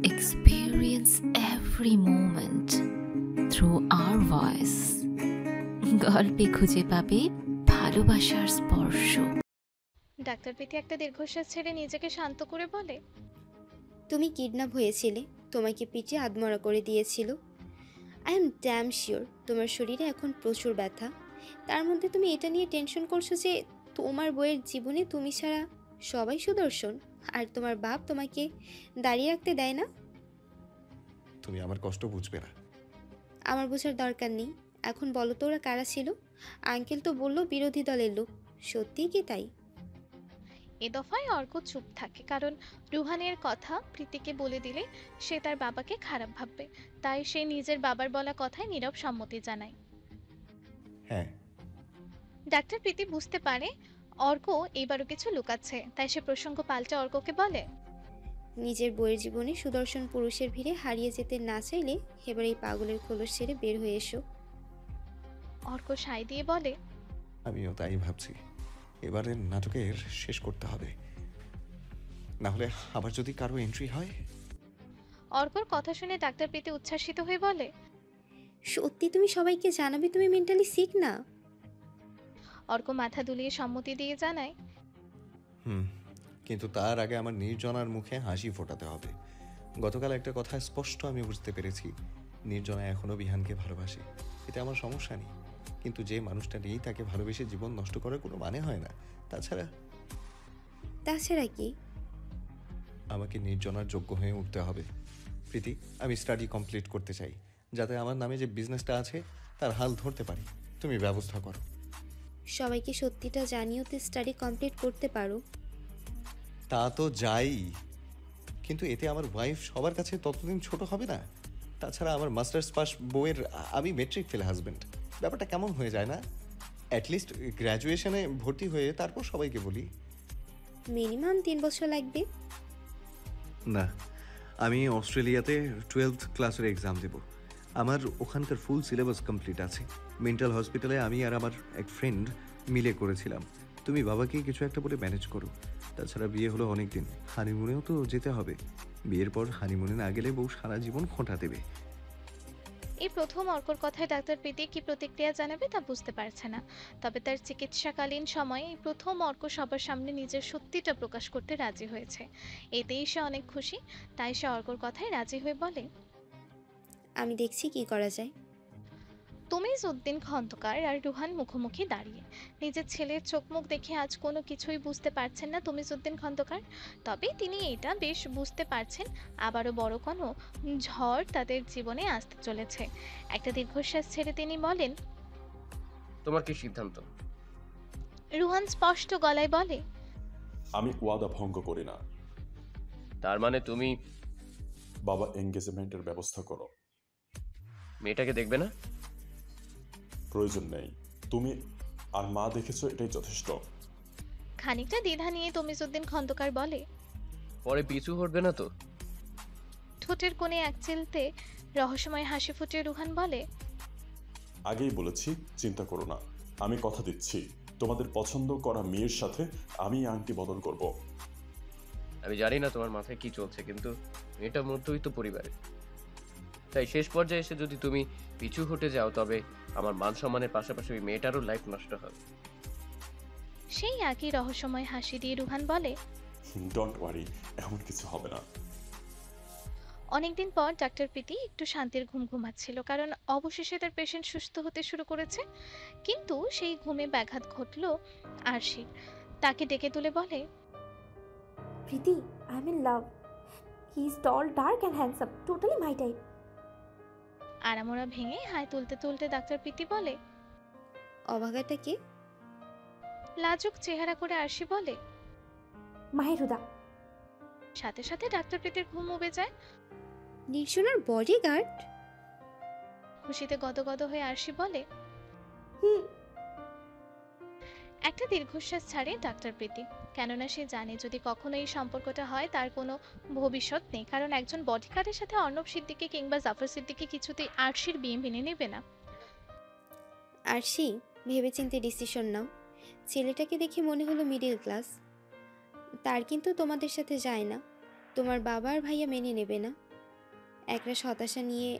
experience every moment through our voice. গল্পে খুঁজে পাবে ভালোবাসার স্পর্শ। ডাক্তার প্রীতি একটা দীর্ঘশ্বাস ছেড়ে নিজেকে শান্ত করে বলে, তুমি কিডন্যাপ হয়েছিলে, তোমাকে পিটিয়ে আধমরা করে দিয়েছিল। আই এম ড্যাম শিওর তোমার শরীরে এখন প্রচুর ব্যথা। তার মধ্যে তুমি এটা নিয়ে টেনশন করছো যে তোমার বইয়ের জীবনে তুমি ছাড়া সবাই সুদর্শন, আর তোমার বাপ তোমাকে দাঁড়িয়ে রাখতে দেয় না। তুমি আমার কষ্ট বুঝবে না। আমার বোঝার দরকার নেই। এখন বলো তো ওরা কারা ছিল? আঙ্কেল তো বললো বিরোধী দলের লোক, সত্যিই কি তাই? এ দফায় অর্ক চুপ থাকে, কারণ রুহানের কথা প্রীতিকে বলে দিলে সে তার বাবাকে খারাপ ভাববে। তাই সে নিজের বাবার বলা কথায় নীরব সম্মতি জানায়। হ্যাঁ, ডাক্তার প্রীতি বুঝতে পারে অর্ক এইবারও কিছু লুকাচ্ছে, তাই সে প্রসঙ্গ পাল্টে অর্ককে বলে, নিজের বইয়ের জীবনে সুদর্শন পুরুষের ভিড়ে হারিয়ে যেতে না চাইলে এবার এই পাগলের খোলস ছেড়ে বের হয়ে এসো। অর্ক সায় দিয়ে বলে, আমিও তাই ভাবছি। এবারের নাটকের শেষ করতে হবে, না হলে আবার যদি কারো এন্ট্রি হয়। অর্কর কথা শুনে ডাক্তার প্রীতি উচ্ছ্বাসিত হয়ে বলে, সত্যি তুমি সবাইকে জানাবে তুমি মেন্টালি সিক না? অর্ক মাথা দুলিয়ে সম্মতি দিয়ে জানায়, কিন্তু তার আগে আমার নির্জনার মুখে হাসি ফোটাতে হবে। গতকাল একটা কথা স্পষ্ট আমি বুঝতে পেরেছি, নির্জনা এখনো বিহানকে ভালোবাসে। এতে আমার সমস্যা নেই, কিন্তু যে মানুষটা নেই তাকে ভালোবেসে জীবন নষ্ট করার কোনো মানে হয় না। তাছাড়া কি? আমাকে নির্জনার যোগ্য হয়ে উঠতে হবে। প্রীতি, আমি স্টাডি কমপ্লিট করতে চাই, যাতে আমার নামে যে বিজনেসটা আছে তার হাল ধরতে পারি। তুমি ব্যবস্থা করো। সবাইকে সত্যিটা জানিয়েও তো স্টাডি কমপ্লিট করতে পারো। তা তো যাই, কিন্তু এতে আমার ওয়াইফ সবার কাছে ততদিন ছোট হবে না? তাছাড়া আমার মাস্টার্স পাস বউয়ের আমি মেট্রিক ফেল হাজব্যান্ড, ব্যাপারটা কেমন হয়ে যায় না? অ্যাটলিস্ট গ্র্যাজুয়েশনে ভর্তি হয়ে তারপর সবাইকে বলি। মিনিমাম 3 বছর লাগবে। না, আমি অস্ট্রেলিয়াতে 12th ক্লাসের এক্সাম দেব। আমার ওখানকার ফুল সিলেবাস কমপ্লিট আছে। মেন্টাল হসপিটালে আমি আর আমার এক ফ্রেন্ড মিলে করেছিলাম। তুমি বাবাকে কিছু একটা বলে ম্যানেজ করো। তাছাড়া বিয়ে হলো অনেক দিন, হানিমুনেও তো যেতে হবে। বিয়ের পর হানিমুনে না গেলে বউ সারা জীবন খোঁটা দেবে। এই প্রথম অর্কর কথায় ডাক্তার প্রীতি কি প্রতিক্রিয়া জানাবে তা বুঝতে পারছে না। তবে তার চিকিৎসাকালীন সময়ে এই প্রথম অর্ক সবার সামনে নিজের সত্যিটা প্রকাশ করতে রাজি হয়েছে। এতেই সে অনেক খুশি। তাই সে অর্কর কথায় রাজি হয়ে বলে, আমি দেখছি কি করা যায়। তুমিজউদ্দিন খন্দকার আর রুহান মুখোমুখি দাঁড়িয়ে। নিজের ছেলের চোখ মুখ দেখে আজ কোনো কিছুই বুঝতে পারছেন না তুমিজউদ্দিন খন্দকার। তবে তিনি এটা বেশ বুঝতে পারছেন আবারও বড় কোনো ঝড় তাদের জীবনে আসতে চলেছে। একটা দীর্ঘশ্বাস ছেড়ে তিনি বলেন, তোমার কি সিদ্ধান্ত? রুহান স্পষ্ট গলায় বলে, আমি ওয়াদা ভঙ্গ করি না। তার মানে তুমি বাবা, এঙ্গেজমেন্টের ব্যবস্থা করো। মেয়েটাকে দেখবে না? প্রয়োজন নেই, তুমি আর মা দেখেছো, এটাই যথেষ্ট। খানিকটা দ্বিধা নিয়ে তুমিজউদ্দিন খন্দকার বলে, পরে পিছু হটবে না তো? ঠোঁটের কোণে এক চিলতে রহস্যময় হাসি ফুটিয়ে রুহান বলে, আগেই বলেছি, চিন্তা করো না। আমি কথা দিচ্ছি, তোমাদের পছন্দ করা মেয়ের সাথে আমি আংটি বদল করব। আমি জানি না তোমার মাথায় কি চলছে, কিন্তু মেয়েটা মধ্যবিত্ত পরিবারে। তাই শেষ পর্যায়ে এসে যদি তুমি পিছু হটে যাও, তবে আমার মান সম্মানের পাশাপাশি ওই মেয়েটারও লাইফ নষ্ট হবে। সেই একই রহস্যময় হাসি দিয়ে রুহান বলে, ডোন্ট ওয়ারি, এমন কিছু হবে না। অনেকদিন পর ডাক্তার প্রীতি একটু শান্তির ঘুম ঘুমাচ্ছিল, কারণ অবশেষে তার পেশেন্ট সুস্থ হতে শুরু করেছে। কিন্তু সেই ঘুমে ব্যাঘাত ঘটল আরশির। তাকে ডেকে তুলে বলে, Preeti, I'm in love. He's tall, dark and handsome. Totally my type. আড়ামোড়া ভেঙে হাই তুলতে তুলতে ডাক্তার প্রীতি বলে, অভাগাটা কে? লাজুক চেহারা করে আরশি বলে, Mahir Huda. সাথে সাথে ডাক্তার প্রীতির ঘুম উবে যায়। নির্জনার বডিগার্ড? খুশিতে গদগদ হয়ে আরশি বলে, Hmm. একটা দীর্ঘশ্বাস ছাড়ে ডাক্তার প্রীতি, কেননা সে জানে যদি কখনো এই সম্পর্কটা হয় তার কোনো ভবিষ্যৎ নেই। কারণ একজন বডিগার্ডের সাথে অর্ণব সিদ্দিকী কিংবা জাফর সিদ্দিকী কিছুতেই আরশির বিয়ে মেনে নেবে না। আরশি, ভেবেচিন্তে ডিসিশন নাও। ছেলেটাকে দেখে মনে হলো মিডল ক্লাস, তার কিন্তু তোমাদের সাথে যায় না। তোমার বাবা আর ভাইয়া মেনে নেবে না। একরাশ হতাশা নিয়ে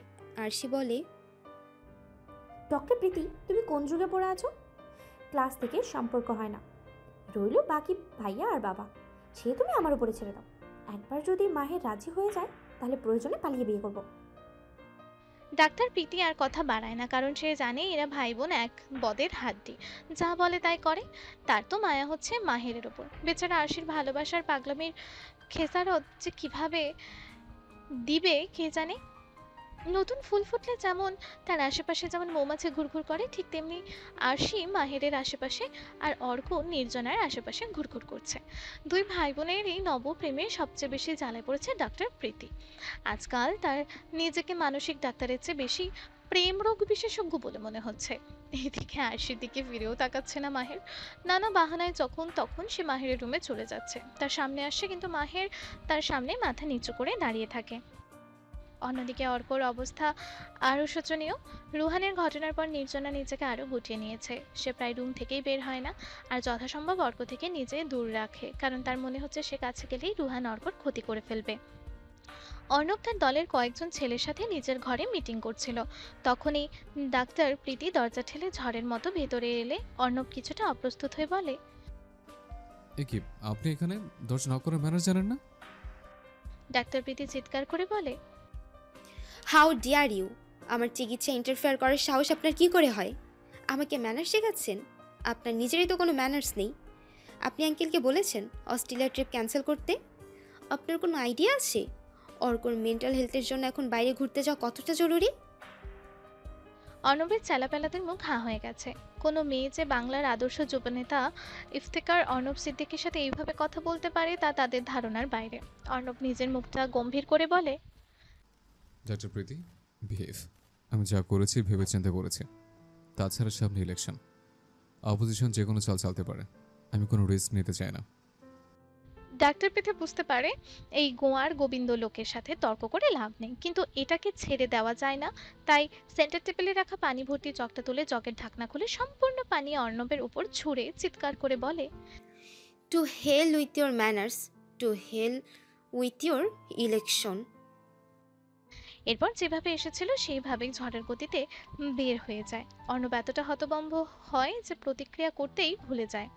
আরশি বলে, ডক্টর প্রীতি, তুমি কোন যুগে পড়ে আছো? ক্লাস থেকে সম্পর্ক হয় না, রইল বাকি ভাইয়া আর বাবা, সে তুমি আমার উপরে ছেড়ে দাও। একবার যদি মাহের রাজি হয়ে যায় তাহলে প্রয়োজনে পালিয়ে বিয়ে করব। ডাক্তার প্রীতি আর কথা বাড়ায় না, কারণ সে জানে এরা ভাই বোন এক বদের হাড্ডি, যা বলে তাই করে। তার তো মায়া হচ্ছে মাহেরের ওপর। বেচারা আরশির ভালোবাসার পাগলামির খেসারত যে কিভাবে দিবে কে জানে। নতুন ফুল ফুটলে যেমন তার আশেপাশে যেমন মৌমাছি ঘুরঘুর করে, ঠিক তেমনি আরশি মাহেরের আশেপাশে আর অর্ক নির্জনার আশেপাশে ঘুরঘুর করছে। দুই ভাই বোনের এই নবপ্রেমে সবচেয়ে বেশি জ্বালায় পড়েছে ডক্টর প্রীতি। আজকাল তার নিজেকে মানসিক ডাক্তারের চেয়ে বেশি প্রেম রোগ বিশেষজ্ঞ বলে মনে হচ্ছে। এদিকে আরশির দিকে ফিরেও তাকাচ্ছে না মাহের। নানা বাহানায় যখন তখন সে মাহেরের রুমে চলে যাচ্ছে, তার সামনে আসছে, কিন্তু মাহের তার সামনে মাথা নিচু করে দাঁড়িয়ে থাকে। অন্যদিকে অর্কর অবস্থা আরও শোচনীয়। রুহানের ঘটনার পর নির্জনা নিজেকে আরও গুটিয়ে নিয়েছে। সে প্রায় রুম থেকেই বের হয় না, আর যথাসম্ভব অর্ক থেকে নিজে দূর রাখে, কারণ তার মনে হচ্ছে সে কাছে গেলেই রুহান অর্কর ক্ষতি করে ফেলবে। অর্ণব তার দলের কয়েকজন ছেলের সাথে নিজের ঘরে মিটিং করছিল। তখনই ডাক্তার প্রীতি দরজা ঠেলে ঝড়ের মতো ভেতরে এলে অর্ণব কিছুটা অপ্রস্তুত হয়ে বলে, এ কি, আপনি এখানে দরজা নক করে ম্যানেজ জানেন না? ডাক্তার প্রীতি চিৎকার করে বলে, হাউ ডিয়ার ইউ! আমার চিকিৎসা ইন্টারফেয়ার করার সাহস আপনার কি করে হয়? আমাকে ম্যানার্স শেখাচ্ছেন? আপনার নিজেরই তো কোনো ম্যানার্স নেই। আপনি আঙ্কেলকে বলেছেন অস্ট্রেলিয়া ট্রিপ ক্যান্সেল করতে? আপনার কোনো আইডিয়া আছে অর্কর মেন্টাল হেলথের জন্য এখন বাইরে ঘুরতে যাওয়া কতটা জরুরি? অর্ণবের চেলাপেলাদের মুখ হাঁ হয়ে গেছে। কোনো মেয়ে যে বাংলার আদর্শ যুবনেতা ইফতেখার অর্ণব সিদ্দিকীর সাথে এইভাবে কথা বলতে পারে তা তাদের ধারণার বাইরে। অর্ণব নিজের মুখটা গম্ভীর করে বলে, ডক্টর প্রীতি, বিহেভ। আমি যা করেছি ভেবে চিন্তা করেছি। তাছাড়া সামনে ইলেকশন, অপোজিশন যে কোনো চাল চালতে পারে। আমি কোনো রিস্ক নিতে চাই না। ডাক্তার পেতে বুঝতে পারে এই গোয়ার গোবিন্দ লোকের সাথে তর্ক করে লাভ নেই, কিন্তু এটাকে ছেড়ে দেওয়া যায় না। তাই সেন্টার টেবিলে রাখা পানি ভর্তি জগটা তুলে জগের ঢাকনা খুলে সম্পূর্ণ পানি অর্ণবের উপর ছুঁড়ে চিৎকার করে বলে, to hell with your manners, to hell with your election. এরপর যেভাবে এসেছিল সেইভাবেই ঝড়ের গতিতে বের হয়ে যায়। অর্ণব এতটা হতভম্ব হয় যে প্রতিক্রিয়া করতেই ভুলে যায়।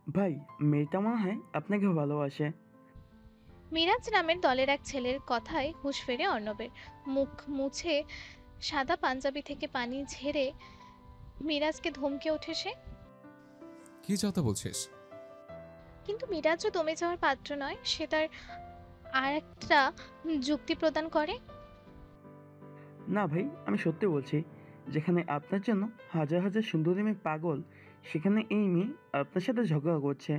ভাই, মেয়েটা মনে হয় আপনাকে ভালোবাসে। মিরাজ নামের দলের এক ছেলের কথায় হুঁশ ফেরে অর্ণবের। মুখ মুছে সাদা পাঞ্জাবি থেকে পানি ঝেড়ে মিরাজকে ধমকে ওঠে সে। কি যাতা বলছিস? কিন্তু মিরাজও দমে যাওয়ার পাত্র নয়। সে তার আর একটা যুক্তি প্রদান করে, না ভাই, আমি সত্যি বলছি, যেখানে আপনার জন্য হাজার হাজার সুন্দরী মেয়ে পাগল, সেখানে এই মেয়ে আপনার সাথে ঝগড়া করছে।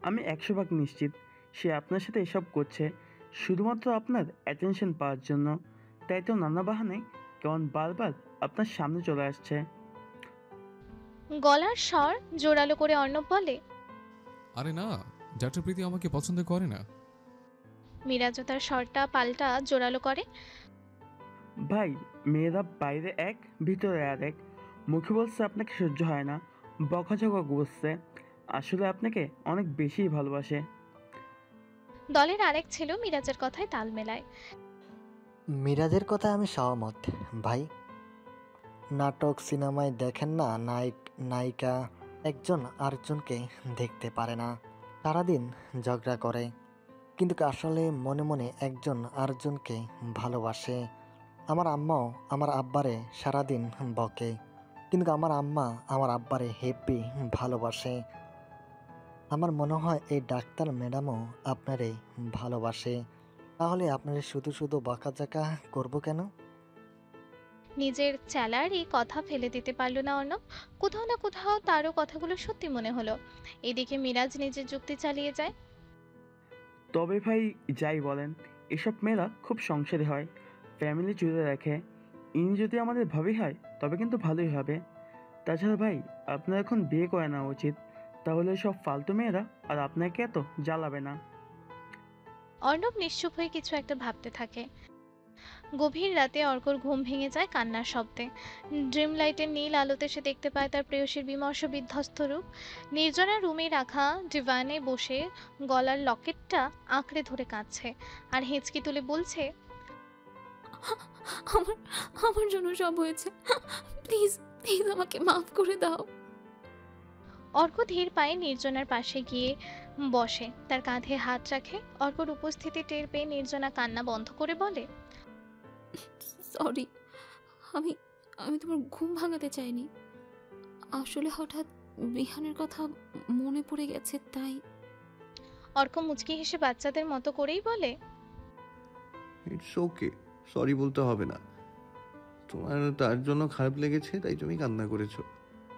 আমি 100 ভাগ নিশ্চিত সে আপনার সাথে এসব করছে শুধুমাত্র আপনার অ্যাটেনশন পাওয়ার জন্য। তাই তো নানা বাহানায় কেমন বারবার আপনার সামনে চলে আসছে। গলার স্বর জোরালো করে অর্ণব বলে, আরে না, ডক্টর প্রীতি আমাকে পছন্দ করে না। মিরাজও তার স্বরটা পাল্টা জোরালো করে, ভাই, মেয়েরা বাইরে এক ভিতরে আর এক। মুখে বলছে আপনাকে সহ্য হয় না, বকাঝকা করছে, আসলে আপনাকে অনেক বেশিই ভালোবাসে। দলের আরেক ছেলেও মিরাজের কথায় তাল মেলায়। মিরাজের কথা আমি সহমত ভাই। নাটক সিনেমায় দেখেন না, নায়িকা একজন আরেকজনকে দেখতে পারে না, সারাদিন ঝগড়া করে, কিন্তু আসলে মনে মনে একজন আরেকজনকে ভালোবাসে। আমার আম্মাও আমার আব্বারে সারাদিন বকে, কিন্তু আমার আম্মা আমার আব্বারে হেব্বি ভালোবাসে। আমার মনে হয় এই ডাক্তার ম্যাডামও আপনারে ভালোবাসে, তাহলে আপনারে শুধু শুধু বকাঝকা করব কেন? নিজের চেলার এই কথা ফেলে দিতে পারল না অর্ণব। কোথাও না কোথাও তারও কথাগুলো সত্যি মনে হলো। এদিকে মিরাজ নিজের যুক্তি চালিয়ে যায়, তবে ভাই যাই বলেন, এসব মেয়েরা খুব সংসারী হয়, ফ্যামিলি জুড়ে রাখে। ইনি যদি আমাদের ভাবি হয় তবে কিন্তু ভালোই হবে। তাছাড়া ভাই, আপনার এখন বিয়ে করে নেওয়া উচিত, তাহলে সব ফালতু মেয়েরা আর আপনাকে এত জ্বালাবে না। অর্ণব নিশ্চুপ হয়ে কিছু একটা ভাবতে থাকে। গভীর রাতে অর্কর ঘুম ভেঙে যায় কান্নার শব্দে। ড্রিম লাইটের নীল আলোতে সে দেখতে পায় তার প্রেয়সীর বিমর্ষ বিধ্বস্ত রূপ। নির্জনা রুমে রাখা ডিভানে বসে গলার লকেটটা আঁকড়ে ধরে কাঁদছে আর হেঁচকি তুলে বলছে, আমার আমার জন্য সব হয়েছে, প্লিজ প্লিজ আমাকে মাফ করে দাও। অর্ক ধীর পায়ে নির্জনার পাশে গিয়ে বসে, তার কাঁধে হাত রাখে। অর্কর উপস্থিতি টের পেয়ে নির্জনা কান্না বন্ধ করে বলে, সরি, আমি আমি তোমার ঘুম ভাঙাতে চাইনি, আসলে হঠাৎ বিহানের কথা মনে পড়ে গেছে তাই। অর্ক মুচকি হেসে বাচ্চাদের মতো করেই বলে, ইটস ওকে, সরি বলতে হবে না। তোমার তার জন্য খারাপ লেগেছে তাই তুমি কান্না করেছো।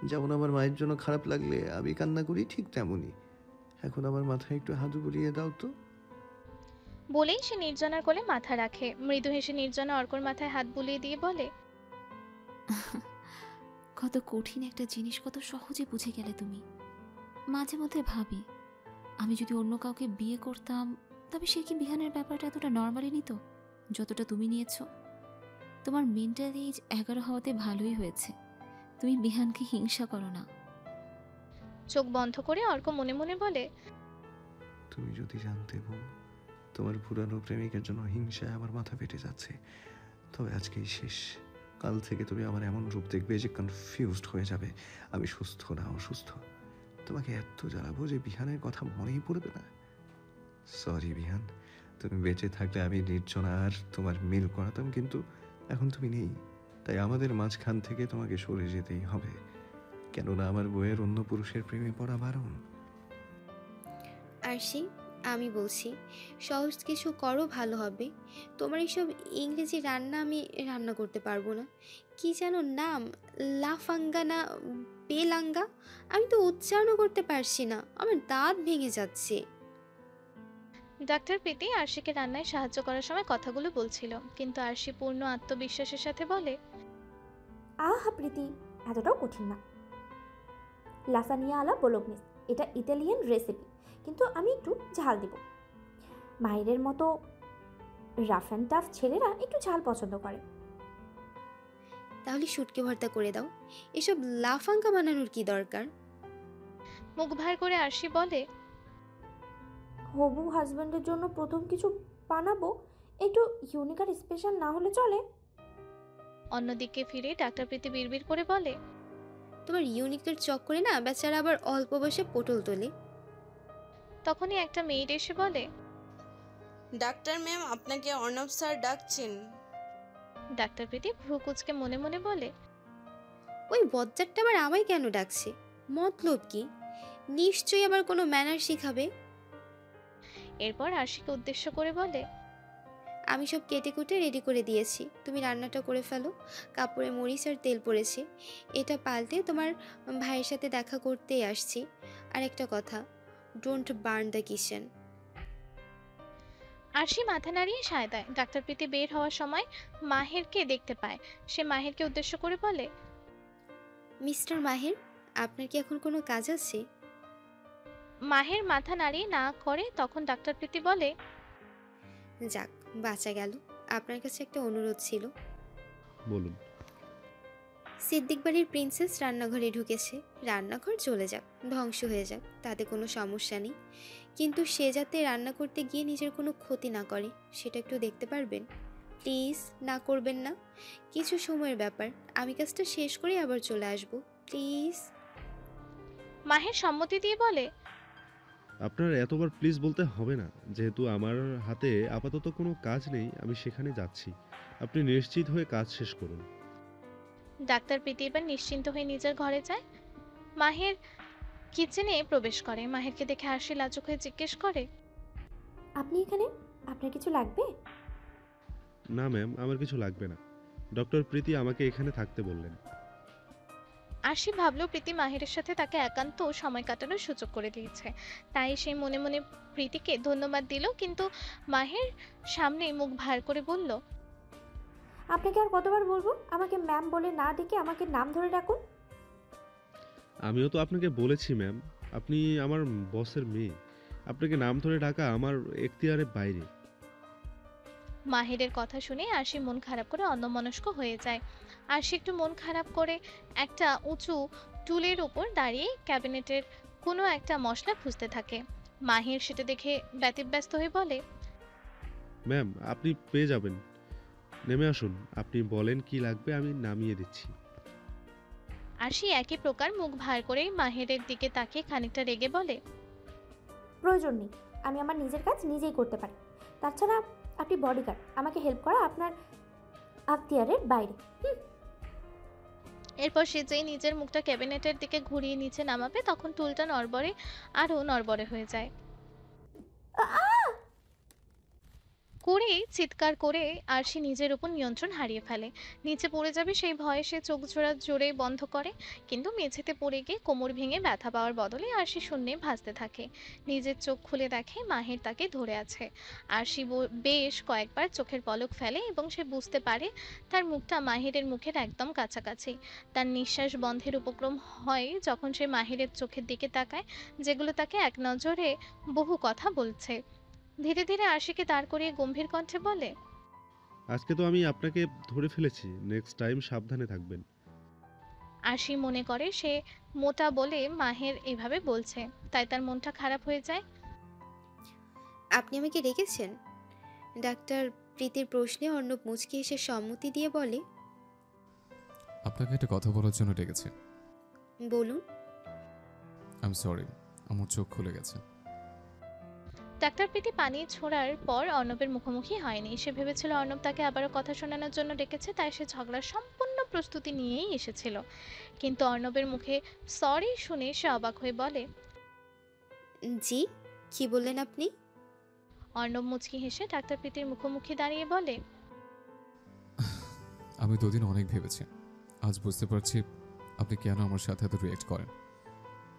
যেমন আমার মায়ের জন্য খারাপ লাগলে আমি কান্না করি, ঠিক তেমনই। এখন আমার মাথায় একটু হাত বুলিয়ে দাও তো। বলেই সে নির্জনার কোলে মাথা রাখে। মৃদু হেসে নির্জনা অর্কর মাথায় হাত বুলিয়ে দিয়ে বলে, কত কঠিন একটা জিনিস কত সহজে বুঝে গেলে তুমি। মাঝে মধ্যে ভাবি, আমি যদি অন্য কাউকে বিয়ে করতাম তবে সে কি বিহানের ব্যাপারটা এতটা নর্মালি নিত যতটা তুমি নিয়েছো। তোমার মেন্টাল এজ 11 হওয়াতে ভালোই হয়েছে, তুমি বিহানকে হিংসা করো না। চোখ বন্ধ করে অর্ক মনে মনে বলে, তুমি যদি জানতে বউ, তোমার পুরানো প্রেমিকের জন্য হিংসায় আমার মাথা ফেটে যাচ্ছে। তবে আজকেই শেষ। কাল থেকে তুমি আমার এমন রূপ দেখবে যে কনফিউজড হয়ে যাবে আমি সুস্থ না অসুস্থ। তোমাকে এত জ্বালাবো যে বিহানের কথা মনেই পড়বে না। সরি বিহান, তুমি বেঁচে থাকলে আমি নির্জনা আর তোমার মিল করাতাম, কিন্তু এখন তুমি নেই, তাই আমাদের মাঝখান থেকে তোমাকে সরে যেতেই হবে। কেননা আমার বইয়ের অন্য পুরুষের প্রেমে পড়া বারণ। আরশি, আমি বলছি সহজ কিছু করো, ভালো হবে। তোমার এইসব ইংরেজি রান্না আমি রান্না করতে পারবো না। কি যেন নাম, লাফাঙ্গা না বেলাঙ্গা, আমি তো উচ্চারণও করতে পারছি না, আমার দাঁত ভেঙে যাচ্ছে। ডাক্তার প্রীতি আরশিকে রান্নায় সাহায্য করার সময় কথাগুলো বলছিল, কিন্তু আরশি পূর্ণ আত্মবিশ্বাসের সাথে বলে, আহা প্রীতি, এতটাও কঠিন না। লাসানিয়া আলা বোলোগনেস, এটা ইতালিয়ান রেসিপি, কিন্তু আমি একটু ঝাল দিব। মায়ের মতো রাফ অ্যান্ড টাফ ছেলেরা একটু ঝাল পছন্দ করে। তাহলে শুটকি ভর্তা করে দাও, এসব লাফাঙ্গা বানানোর কি দরকার? মুখ ভার করে আরশি বলে, হবু হাজব্যান্ডের জন্য প্রথম কিছু বানাবো, একটু ইউনিক আর স্পেশাল না হলে চলে। অন্যদিকে ফিরে ডাক্তার প্রীতি বিড়বিড় করে বলে, তোমার ইউনিকের চক্করে না বেচারা আবার অল্প বয়সে পটল তোলে। তখনই একটা মেয়েড এসে বলে, ডাক্তার ম্যাম, আপনাকে অর্ণব স্যার ডাকছেন। ডাক্তার প্রীতি ভ্রু কুচকে মনে মনে বলে, ওই বজ্জারটা আবার আমায় কেন ডাকছে? মতলব কি? নিশ্চয়ই আবার কোনো ম্যানার শিখাবে। এরপর আরশিকে উদ্দেশ্য করে বলে, আমি সব কেটে কুটে রেডি করে দিয়েছি, তুমি রান্নাটা করে ফেলো। কাপড়ে মরিচ আর তেল পড়েছে, এটা পাল্টে তোমার ভাইয়ের সাথে দেখা করতেই আসছি। আর একটা কথা, ডোন্ট বার্ন দ্য কিচেন। আরশি মাথা নাড়িয়ে সায় দেয়। ডাক্তার প্রীতি বের হওয়ার সময় মাহেরকে দেখতে পায়। সে মাহেরকে উদ্দেশ্য করে বলে, মিস্টার মাহের, আপনার কি এখন কোনো কাজ আছে? মাহের মাথা নাড়িয়ে না করে। তখন ডাক্তার প্রীতি বলে, যাক, বাঁচা গেল। আপনার কাছে একটা অনুরোধ ছিল। বলুন। সিদ্দিক বাড়ির প্রিন্সেস রান্নাঘরে ঢুকেছে, রান্নাঘর চলে যাক, ধ্বংস হয়ে যাক, তাতে কোনো সমস্যা নেই, কিন্তু সে যাতে রান্না করতে গিয়ে নিজের কোনো ক্ষতি না করে সেটা একটু দেখতে পারবেন প্লিজ? না করবেন না? কিছু সময়ের ব্যাপার, আমি কাজটা শেষ করে আবার চলে আসব, প্লিজ। মাহের সম্মতি দিয়ে বলে, আপনার এতবার প্লিজ বলতে হবে না, যেহেতু আমার হাতে আপাতত কোনো কাজ নেই, আমি সেখানে যাচ্ছি। আপনি নিশ্চিত হয়ে কাজ শেষ করুন। ডাক্তার প্রীতি এবার নিশ্চিন্ত হয়ে নিজের ঘরে যায়। মাহের কিচেনে প্রবেশ করে। মাহেরকে দেখে আরশি লাজুক হয়ে জিজ্ঞেস করে, আপনি এখানে? আপনার কিছু লাগবে? না ম্যাম, আমার কিছু লাগবে না। ডক্টর প্রীতি আমাকে এখানে থাকতে বললেন। আরশি ভাবলো প্রীতি মাহেরের সাথে তাকে একান্ত সময় কাটানোর সুযোগ করে দিয়েছে, তাই সে মনে মনে প্রীতিকে ধন্যবাদ দিল, কিন্তু মাহের সামনে মুখ ভার করে বলল, আপনাকে আর কতবার বলবো আমাকে ম্যাম বলে না ডেকে আমাকে নাম ধরে ডাকুন। আমিও তো আপনাকে বলেছি ম্যাম, আপনি আমার বসের মেয়ে, আপনাকে নাম ধরে ডাকা আমার এখতিয়ারের বাইরে। মাহেরের কথা শুনে আরশি মন খারাপ করে অন্যমনস্ক হয়ে যায়। আরশি একটু মন খারাপ করে একটা উঁচু টুলের উপর দাঁড়িয়ে ক্যাবিনেটের কোনো একটা মশলা খুঁজতে থাকে। মাহির সেটা দেখে ব্যতিব্যস্ত হয়ে বলে, ম্যাম, আপনি পেয়ে যাবেন। নেমে আসুন, আপনি বলেন কি লাগবে আমি নামিয়ে দিচ্ছি। আরশি একই প্রকার মুখ ভার করে মাহেরের দিকে তাকিয়ে খানিকটা রেগে বলে, প্রয়োজন নেই, আমি আমার নিজের কাজ নিজেই করতে পারি। তাছাড়া আপনি বডিগার্ড, আমাকে হেল্প করা আপনার আখতিয়ারের বাইরে। এরপর সে যেই নিজের মুখটা ক্যাবিনেটের দিকে ঘুরিয়ে নিচে নামাবে তখন টুলটা নড়বড়ে আরও নড়বড়ে হয়ে যায়। করে চিৎকার করে আরশি নিজের উপর নিয়ন্ত্রণ হারিয়ে ফেলে। নিচে পড়ে যাবে সেই ভয়ে সে চোখ জোড়া জোরে বন্ধ করে, কিন্তু মেঝেতে পড়ে গিয়ে কোমর ভেঙে ব্যথা পাওয়ার বদলে আরশি শূন্যে ভাসতে থাকে। নিজের চোখ খুলে দেখে মাহের তাকে ধরে আছে। আরশি বেশ কয়েকবার চোখের পলক ফেলে এবং সে বুঝতে পারে তার মুখটা মাহিরের মুখের একদম কাছাকাছি। তার নিঃশ্বাস বন্ধের উপক্রম হয় যখন সে মাহিরের চোখের দিকে তাকায়, যেগুলো তাকে এক নজরে বহু কথা বলছে। ধীরে ধীরে আরশিকে দাঁড় করিয়ে গম্ভীর কণ্ঠে বলে, আজকে তো আমি আপনাকে ধরে ফেলেছি, নেক্সট টাইম সাবধানে থাকবেন। আরশি মনে করে সে মোটা বলে মাহের এভাবে বলছে, তাই তার মনটা খারাপ হয়ে যায়। আপনি আমাকে রেখেছেন? ডাক্তার প্রীতির প্রশ্নে অর্ণব মুচকি এসে সম্মতি দিয়ে বলে, আপনাকে একটা কথা বলার জন্য ডেকেছে। বলুন। আই এম সরি, আমার চোখ খুলে গেছে। ডাক্তার প্রীতি পানি ছোড়ার পর অর্ণবের মুখোমুখি হয়নি। সে ভেবেছিল অর্ণব তাকে আবারও কথা শোনানোর জন্য ডেকেছে, তাই সে ঝগড়ার সম্পূর্ণ প্রস্তুতি নিয়েই এসেছিল। কিন্তু অর্ণবের মুখে সরি শুনে সে অবাক হয়ে বলে, জি, কি বললেন আপনি? অর্ণব মুচকি হেসে ডাক্তার প্রীতির মুখোমুখি দাঁড়িয়ে বলে, আমি দুদিন অনেক ভেবেছি, আজ বুঝতে পারছি আপনি কেন আমার সাথে এত রিয়েক্ট করেন।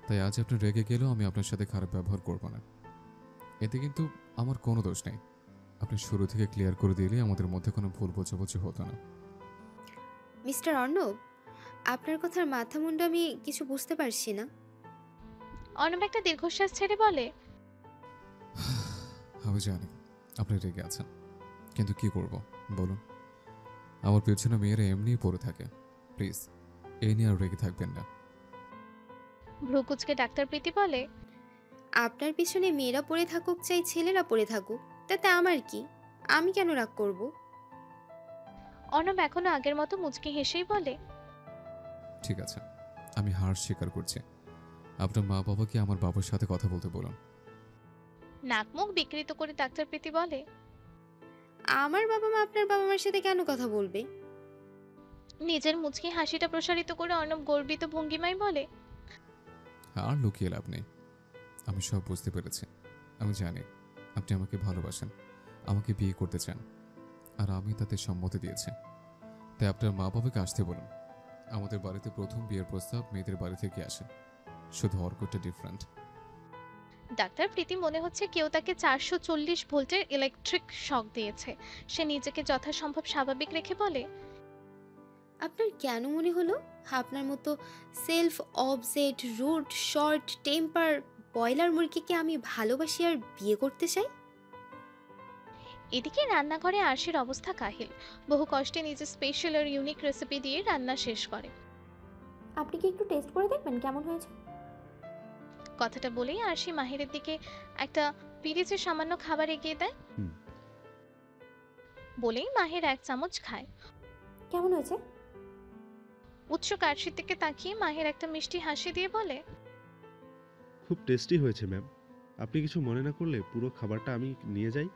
তাই আজ আপনি রেগে গেলেও আমি আপনার সাথে খারাপ ব্যবহার করব না। এতে কিন্তু আমার কোনো দোষ নেই। আপনি শুরু থেকে ক্লিয়ার করে দিলে আমাদের মধ্যে কোনো ভুল বোঝাবুঝি হতো না। মিস্টার অর্ণব, আপনার কথার মাথা মুন্ডু আমি কিছু বুঝতে পারছি না। অর্ণব একটা দীর্ঘশ্বাস ছেড়ে বলে, আমি জানি আপনি রেগে আছেন, কিন্তু কি করব বলুন। আমার পেছনে মেয়েরা এমনিই পড়ে থাকে, প্লিজ এই নিয়ে আর রেগে থাকবেন না। ভ্রুকুচকে ডাক্তার প্রীতি বলে, আপনার পিছনে মেয়েরা পড়ে থাকুক চাই ছেলেরা পড়ে থাকুক, তাতে আমার কি? আমি কেন রাগ করব? অর্ণব এখনো আগের মতো মুচকি হেসেই বলে, ঠিক আছে, আমি হার স্বীকার করছি। আপনার মা বাবাকে আমার বাবার সাথে কথা বলতে বলুন। নাক মুখ বিকৃত করে ডাক্তার প্রীতি বলে, আমার বাবা মা আপনার বাবা মার সাথে কেন কথা বলবে? নিজের মুচকি হাসিটা প্রসারিত করে অর্ণব গর্বিত ভঙ্গিমায় বলে, আর লুকিয়ে লাভ নেই, আমি সব বুঝতে পেরেছি। আমি জানি আপনি আমাকে ভালোবাসেন, আমাকে বিয়ে করতে চান, আর আমি তাতে সম্মতি দিয়েছি। তাই আপনার মা বাবাকে আসতে বলুন। আমাদের বাড়িতে প্রথম বিয়ের প্রস্তাব মেয়েদের বাড়ি থেকে আসে, শুধু অর্কটা ডিফারেন্ট। ডাক্তার প্রীতি মনে হচ্ছে কেউ তাকে 440 ভোল্টের ইলেকট্রিক শক দিয়েছে। সে নিজেকে যথাসম্ভব স্বাভাবিক রেখে বলে, আপনার কেন মনে হলো আপনার মতো self obsessed rude short temper broiler মুরগিকে আমি ভালোবাসি আর বিয়ে করতে চাই? এদিকে রান্নাঘরে আরশির অবস্থা কাহিল। বহু কষ্টে নিজের স্পেশাল আর ইউনিক রেসিপি দিয়ে রান্না শেষ করে। আপনি কি একটু টেস্ট করে দেখবেন কেমন হয়েছে? কথাটা বলেই আরশি মাহিরের দিকে একটা পিরিচের সামান্য খাবার এগিয়ে দেয়। বলেই মাহির এক চামচ খায়। কেমন হয়েছে? উৎসুক আরশির দিকে তাকিয়ে মাহির একটা মিষ্টি হাসি দিয়ে বলে, খুব টেস্টি হয়েছে ম্যাম। আপনি কিছু মনে না করলে পুরো খাবারটা আমি নিয়ে যাই।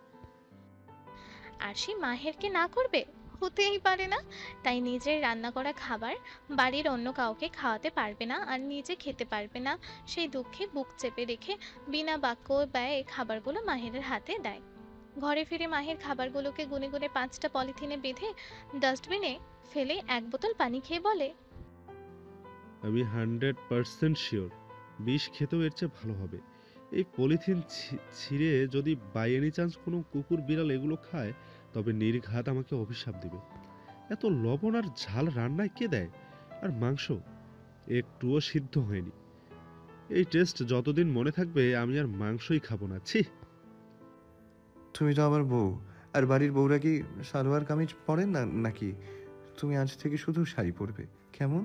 আরশি মাহেরকে না করবে? হতেই পারে না। তাই নিজের রান্না করা খাবার বাড়ির অন্য কাউকে খাওয়াতে পারবে না আর নিজে খেতে পারবে না, সেই দুঃখে বুক চেপে রেখে বিনা বাক্য ব্যয়ে খাবারগুলো মাহিরের হাতে দেয়। ঘরে ফিরে মাহির খাবারগুলোকে গুনে গুনে 5টা পলিথিনে বেঁধে ডাস্টবিনে ফেলে এক বোতল পানি খেয়ে বলে, আমি 100% শিওর বিষ খেতেও এর চেয়ে ভালো হবে। এই পলিথিন ছিঁড়ে যদি বাই এনি চান্স কোনো কুকুর বিড়াল এগুলো খায় তবে নির্ঘাত আমাকে অভিশাপ দিবে। এত লবণ আর ঝাল রান্নায় কে দেয়? আর মাংস একটুও সিদ্ধ হয়নি। এই টেস্ট যতদিন মনে থাকবে আমি আর মাংসই খাবো না। ছি! তুমি তো আমার বউ, আর বাড়ির বউরা কি সালোয়ার কামিজ পরেন না নাকি? তুমি আজ থেকে শুধু শাড়ি পরবে, কেমন?